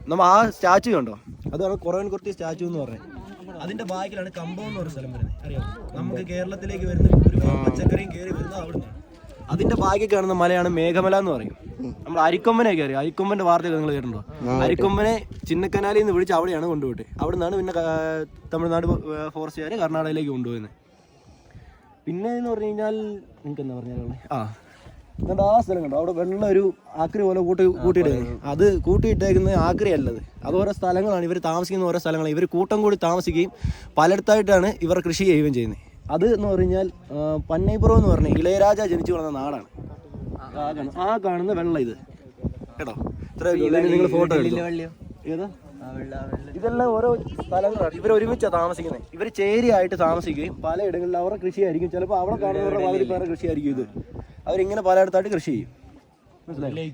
നമ്മൾ ആ സ്റ്റാച്ചു കണ്ടോ, അതാണ് കുറവൻകുർത്തി സ്റ്റാച്ചു എന്ന് പറഞ്ഞത്. അതിന്റെ ബാക്കിലാണ് കമ്പം എന്ന് പറഞ്ഞ സ്ഥലം വരുന്നത്. അറിയാം, നമുക്ക് കേരളത്തിലേക്ക് വരുന്ന ഒരു പച്ചക്കറിയും കയറി വരുന്നത് അവിടെ നിന്നാണ്. അതിന്റെ ബാക്കി കാണുന്ന മലയാണ് മേഘമല എന്ന് പറയും. നമ്മൾ അരിക്കൊമ്പനെയൊക്കെ അറിയാം, അരിക്കൊമ്പന്റെ വാർത്തയൊക്കെ നിങ്ങൾ കേട്ടിട്ടുണ്ടോ? അരിക്കൊമ്പനെ ചിന്നക്കനാലിൽ നിന്ന് വിളിച്ച് അവിടെയാണ് കൊണ്ടുപോയിട്ട്, അവിടെ നിന്നാണ് പിന്നെ തമിഴ്നാട് ഫോറസ്റ്റുകാർ കർണാടകയിലേക്ക് കൊണ്ടുപോകുന്നത്. പിന്നെ എന്ന് പറഞ്ഞു കഴിഞ്ഞാൽ നിങ്ങൾക്ക് എന്താ പറഞ്ഞാൽ എന്നിട്ട് ആ സ്ഥലം കണ്ടോ, അവിടെ വെള്ളം ഒരു ആക്രി പോലെ കൂട്ടിയിട്ടേക്കുന്നത്. അത് കൂട്ടിയിട്ടേക്കുന്നത് ആക്രി അല്ലത്, അത് ഓരോ സ്ഥലങ്ങളാണ്. ഇവർ താമസിക്കുന്ന ഓരോ സ്ഥലങ്ങളാണ്. ഇവർ കൂട്ടം കൂടി താമസിക്കുകയും പലയിടത്തായിട്ടാണ് ഇവർ കൃഷി ചെയ്യുകയും ചെയ്യുന്നത്. അത് എന്ന് പറഞ്ഞു കഴിഞ്ഞാൽ പന്നൈപ്പുറം എന്ന് പറഞ്ഞാൽ ഇളയരാജ ജനിച്ചു വളർന്ന നാടാണ്. ആ കാണുന്ന വെള്ളം ഇത് കേട്ടോ. നിങ്ങൾ ഫോട്ടോ ഏതാ? ഇതെല്ലാം ഓരോ സ്ഥലങ്ങളാണ്. ഇവർ ഒരുമിച്ചാണ് താമസിക്കുന്നത്. ഇവർ ചേരിയായിട്ട് താമസിക്കുകയും പലയിടങ്ങളിൽ അവരുടെ കൃഷിയായിരിക്കും. ചിലപ്പോൾ അവിടെ കാണുന്നവരുടെ പകുതി പേരുടെ കൃഷിയായിരിക്കും ഇത്. അവരിങ്ങനെ പലയിടത്തായിട്ട് കൃഷി ചെയ്യും. മനസ്സിലായി?